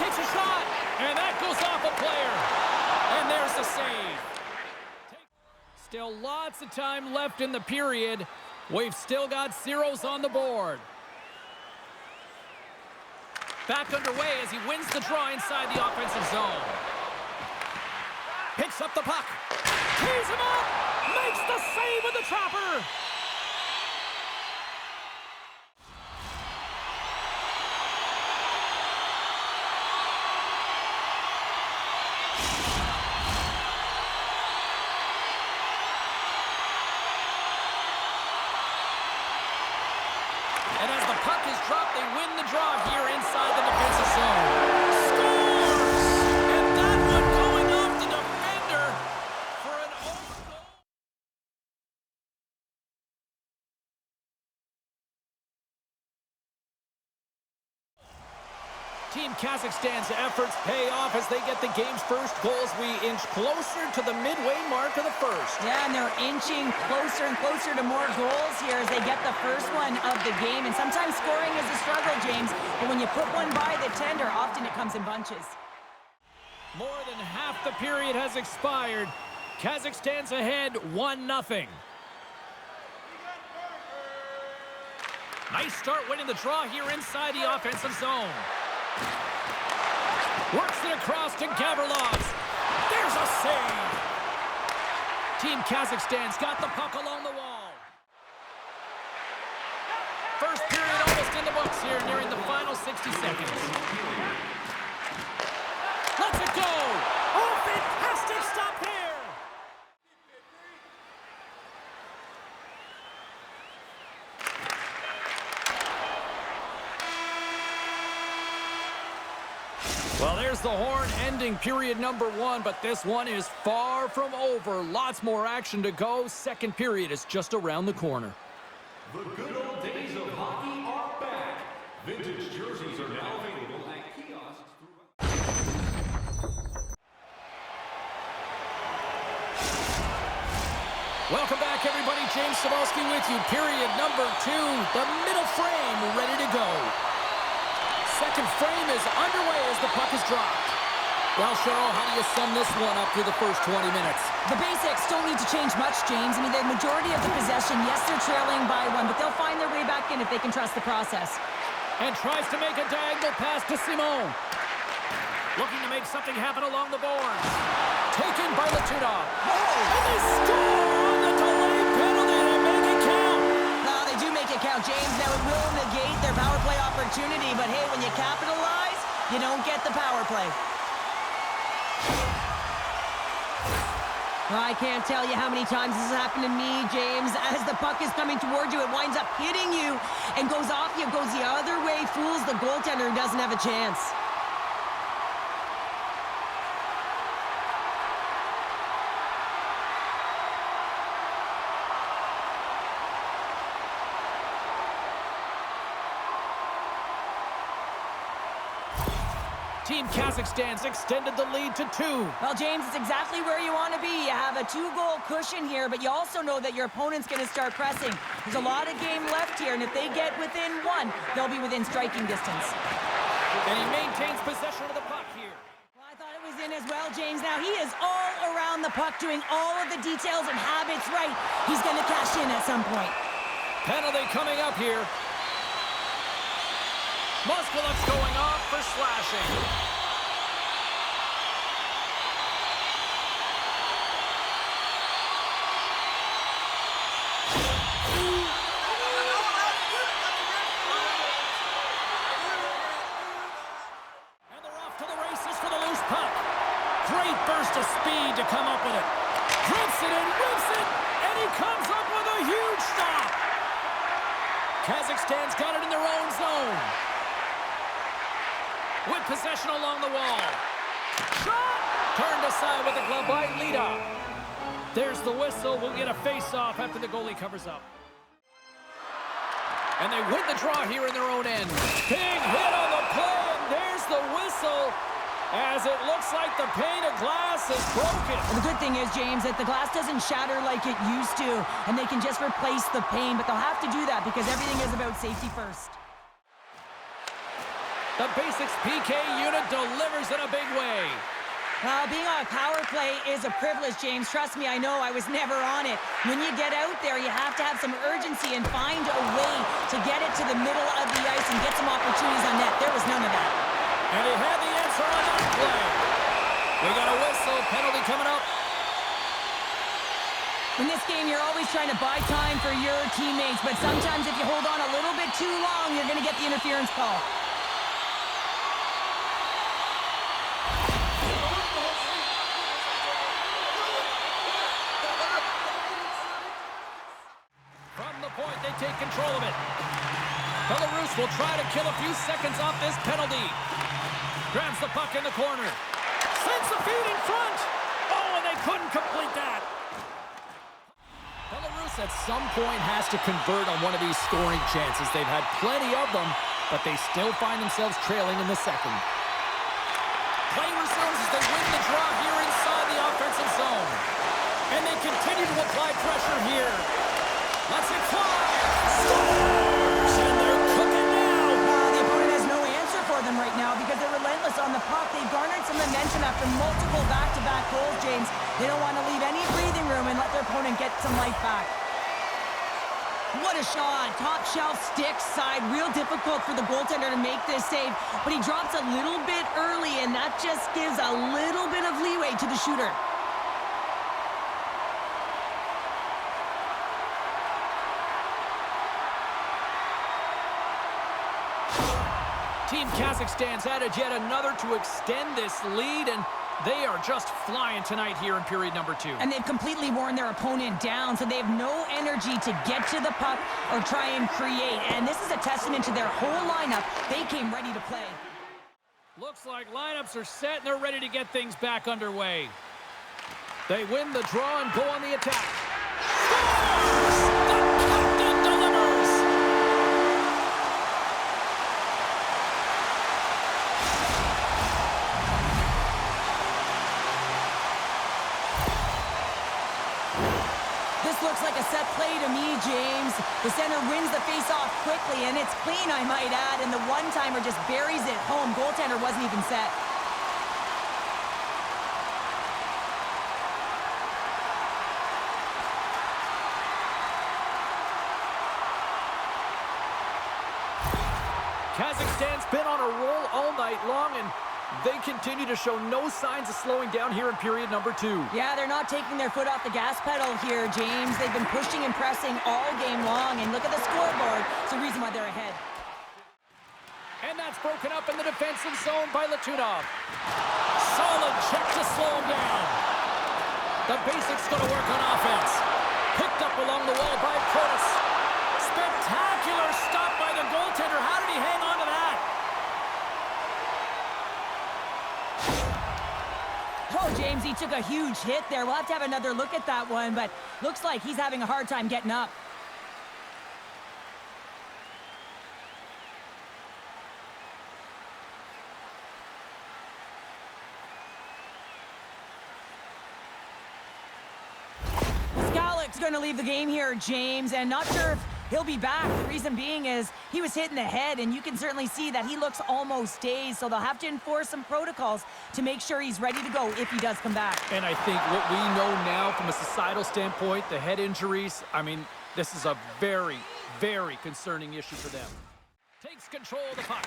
takes a shot, and that goes off a player. And there's the save. Still lots of time left in the period. We've still got zeros on the board. Back underway as he wins the draw inside the offensive zone. Picks up the puck. Tees him up. Makes the save with the trapper. And as the puck is dropped, they win the draw here inside the defensive zone. Scores! And that one going off the defender for an own goal. Team Kazakhstan's efforts pay off as they get the game's first goals. We inch closer to the midway mark of the first. Yeah, and they're inching closer and closer to more goals here as they get the first one of the game. And sometimes scoring is a struggle, James, but when you put one by the tender, often it comes in bunches. More than half the period has expired. Kazakhstan's ahead 1-0. Nice start winning the draw here inside the offensive zone. Works it across to Gavrilovs. There's a save. Team Kazakhstan's got the puck along the wall. First period almost in the books here, nearing the final 60 seconds. Let's it go. Oh, fantastic stop here. Well, there's the horn ending period number 1, but this one is far from over. Lots more action to go. Second period is just around the corner. The good old days of hockey are back. Vintage jerseys are now available at kiosks throughout. Welcome back, everybody. James Cebulski with you. Period number 2. The middle frame ready to go. Second frame is underway as the puck is dropped. Well, Cheryl, how do you sum this one up through the first 20 minutes? The basics don't need to change much, James. I mean, the majority of the possession, yes, they're trailing by 1, but they'll find their way back in if they can trust the process. And tries to make a diagonal pass to Simon. Looking to make something happen along the boards. Taken by Latunov. And they score on the delay penalty to make it count. They do make it count, James. Now, it will negate their power play opportunity, but hey, when you capitalize, you don't get the power play. I can't tell you how many times this has happened to me, James. As the puck is coming towards you, it winds up hitting you and goes off you, goes the other way, fools the goaltender who doesn't have a chance. Team Kazakhstan's extended the lead to 2. Well, James, it's exactly where you want to be. You have a 2-goal cushion here, but you also know that your opponent's going to start pressing. There's a lot of game left here, and if they get within 1, they'll be within striking distance. And he maintains possession of the puck here. Well, I thought it was in as well, James. Now, he is all around the puck, doing all of the details and habits right. He's going to cash in at some point. Penalty coming up here. Moskowitz going off for slashing. And they're off to the races for the loose puck. Great burst of speed to come up with it. Drifts it and whips it, and he comes up with a huge stop. Kazakhstan's got it in their own zone. With possession along the wall. Shot! Turned aside with a glove by Lita. There's the whistle. We'll get a face-off after the goalie covers up. And they win the draw here in their own end. Big hit on the play, and there's the whistle as it looks like the pane of glass is broken. And the good thing is, James, that the glass doesn't shatter like it used to, and they can just replace the pane, but they'll have to do that because everything is about safety first. The Basics PK unit delivers in a big way. Well, being on a power play is a privilege, James. Trust me, I know. I was never on it. When you get out there, you have to have some urgency and find a way to get it to the middle of the ice and get some opportunities on net. There was none of that. And he had the answer on that play. We got a whistle. Penalty coming up. In this game, you're always trying to buy time for your teammates, but sometimes if you hold on a little bit too long, you're going to get the interference call. Point, they take control of it. Belarus will try to kill a few seconds off this penalty. Grabs the puck in the corner. Sends the feed in front. Oh, and they couldn't complete that. Belarus at some point has to convert on one of these scoring chances. They've had plenty of them, but they still find themselves trailing in the second. Play resumes as they win the draw here inside the offensive zone. And they continue to apply pressure here. Let's it fly! Scores! And they're cooking now! The opponent has no answer for them right now because they're relentless on the puck. They've garnered some momentum after multiple back-to-back goals, James. They don't want to leave any breathing room and let their opponent get some life back. What a shot. Top shelf stick side. Real difficult for the goaltender to make this save, but he drops a little bit early, and that just gives a little bit of leeway to the shooter. Team Kazakhstan's added yet another to extend this lead, and they are just flying tonight here in period number 2. And they've completely worn their opponent down, so they have no energy to get to the puck or try and create. And this is a testament to their whole lineup. They came ready to play. Looks like lineups are set, and they're ready to get things back underway. They win the draw and go on the attack. Scores! The captain delivers! Looks like a set play to me, James. The center wins the face-off quickly, and it's clean, I might add, and the one-timer just buries it home. Goaltender wasn't even set. Kazakhstan's been on a roll all night long, and they continue to show no signs of slowing down here in period number 2. Yeah, they're not taking their foot off the gas pedal here, James. They've been pushing and pressing all game long, and look at the scoreboard. It's the reason why they're ahead. And that's broken up in the defensive zone by Latunov. Solid check to slow him down. The Basics going to work on offense. Picked up along the wall by Curtis. Spectacular stop by the goaltender. How did he hang on to that? Oh, James, he took a huge hit there. We'll have to have another look at that one, but looks like he's having a hard time getting up. Skalek's going to leave the game here, James, and not sure if he'll be back. The reason being is he was hit in the head, and you can certainly see that he looks almost dazed, so they'll have to enforce some protocols to make sure he's ready to go if he does come back. And I think what we know now from a societal standpoint, the head injuries, I mean, this is a very, very concerning issue for them. Takes control of the puck.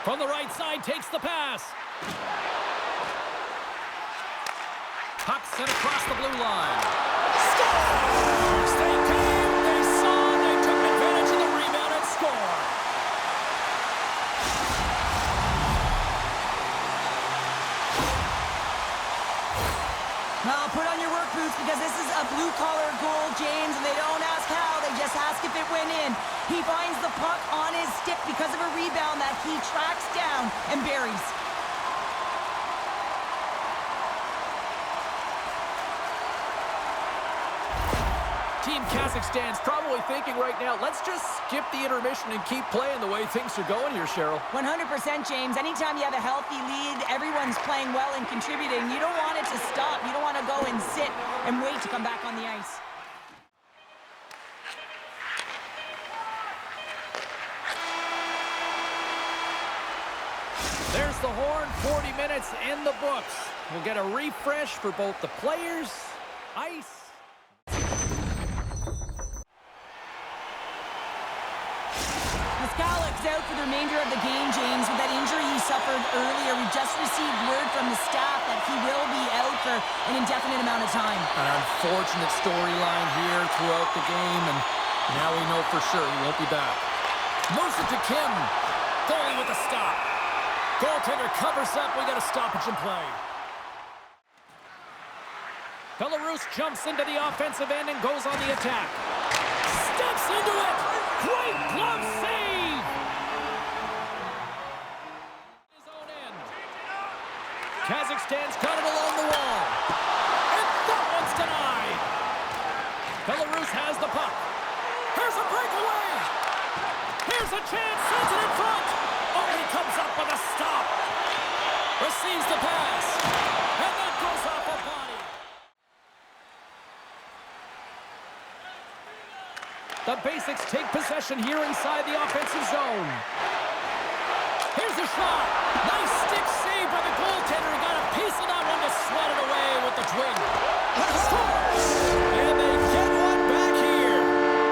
From the right side, takes the pass. Puck sent across the blue line. Scores! They came, they saw, they took advantage of the rebound and scored. Well, put on your work boots because this is a blue-collar goal, James, and they don't ask how, they just ask if it went in. He finds the puck on his stick because of a rebound that he tracks down and buries. Team Kazakhstan's probably thinking right now, let's just skip the intermission and keep playing the way things are going here, Cheryl. 100%, James. Anytime you have a healthy lead, everyone's playing well and contributing. You don't want it to stop. You don't want to go and sit and wait to come back on the ice. Third 40 minutes in the books. We'll get a refresh for both the players, ice. Moskalik's out for the remainder of the game, James, with that injury he suffered earlier. We just received word from the staff that he will be out for an indefinite amount of time. An unfortunate storyline here throughout the game, and now we know for sure he won't be back. Moves it to Kim. Goalie with a stop. Goaltender covers up. We got a stoppage in play. Belarus jumps into the offensive end and goes on the attack. Steps into it. Great glove save. His own end. Kazakhstan's got it along the wall. And that one's denied. Belarus has the puck. Here's a breakaway. Here's a chance. Sends it in front. Oh, he comes up with a stop. Receives the pass. And that goes off a body. The Basics take possession here inside the offensive zone. Here's a shot. Nice stick save by the goaltender. He got a piece of that one to sweat it away with the twig. Scores! And they get one back here.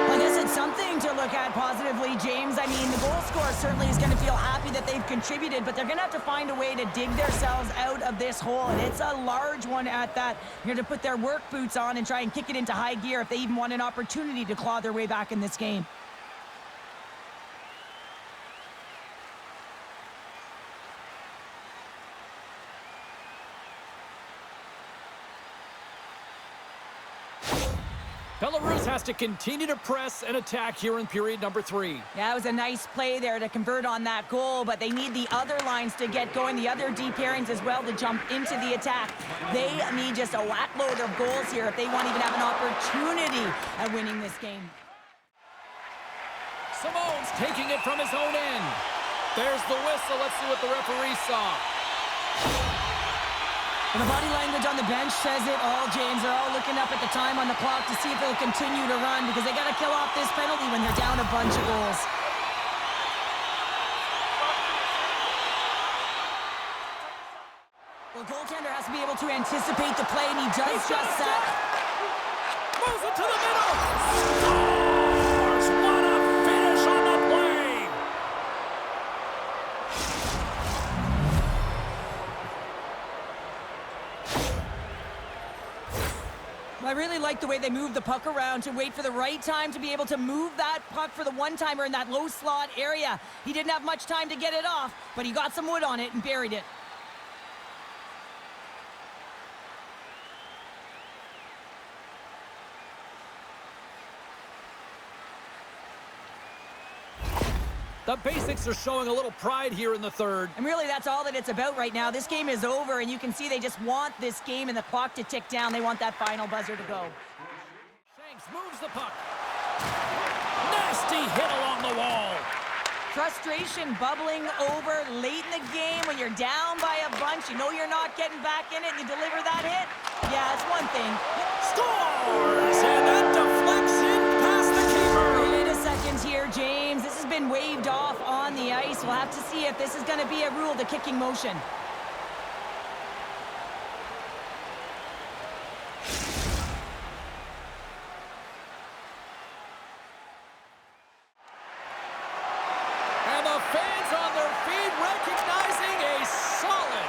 I guess it's something to look at positively, James. I mean, the goal scorer certainly is going to feel happy that they've contributed, but they're going to have to find a way to dig themselves out of this hole, and it's a large one at that. You're going to put their work boots on and try and kick it into high gear if they even want an opportunity to claw their way back in this game. Belarus has to continue to press and attack here in period number 3. Yeah, it was a nice play there to convert on that goal, but they need the other lines to get going, the other D pairings as well to jump into the attack. They need just a whack load of goals here if they want to even have an opportunity at winning this game. Simone's taking it from his own end. There's the whistle. Let's see what the referee saw. And the body language on the bench says it all, James. They're all looking up at the time on the clock to see if they'll continue to run because they got to kill off this penalty when they're down a bunch of goals. Well, goaltender has to be able to anticipate the play, and he does just that. Moves it to the middle. Scores! What a finish on the play! I really like the way they move the puck around to wait for the right time to be able to move that puck for the one-timer in that low slot area. He didn't have much time to get it off, but he got some wood on it and buried it. The Basics are showing a little pride here in the third. And really, that's all that it's about right now. This game is over, and you can see they just want this game and the clock to tick down. They want that final buzzer to go. Shanks moves the puck. Nasty hit along the wall. Frustration bubbling over late in the game when you're down by a bunch. You know you're not getting back in it, and you deliver that hit. Yeah, it's one thing. Scores! And that deflects in past the keeper. Wait a second here, James. This has been waved off on the ice. We'll have to see if this is going to be a rule, the kicking motion. And the fans on their feet recognizing a solid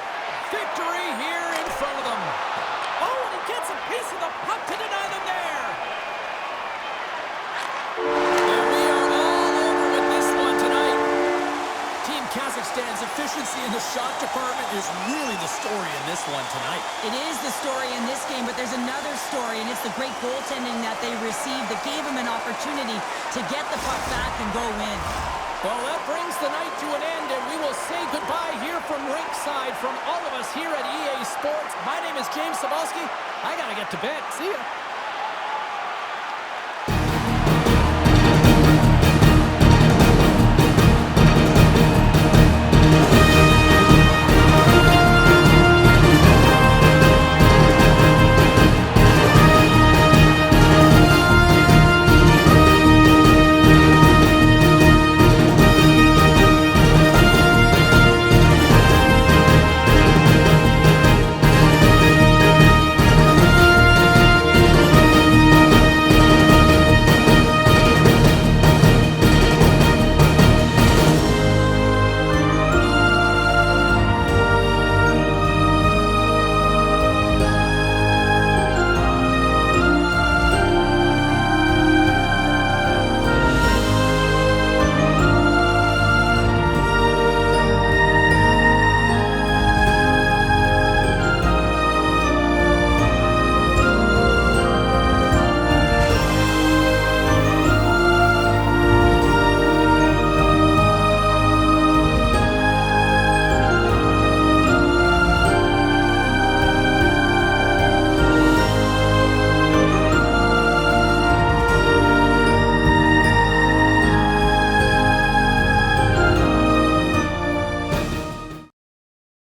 victory here in front of them. Oh, and he gets a piece of the puck to deny them there. And we are all over with this one tonight. Team Kazakhstan's efficiency in the shot department is really the story in this one tonight. It is the story in this game, but there's another story, and it's the great goaltending that they received that gave them an opportunity to get the puck back and go in. Well, that brings the night to an end, and we will say goodbye here from ringside from all of us here at EA Sports. My name is James Cybulski. I got to get to bed. See ya.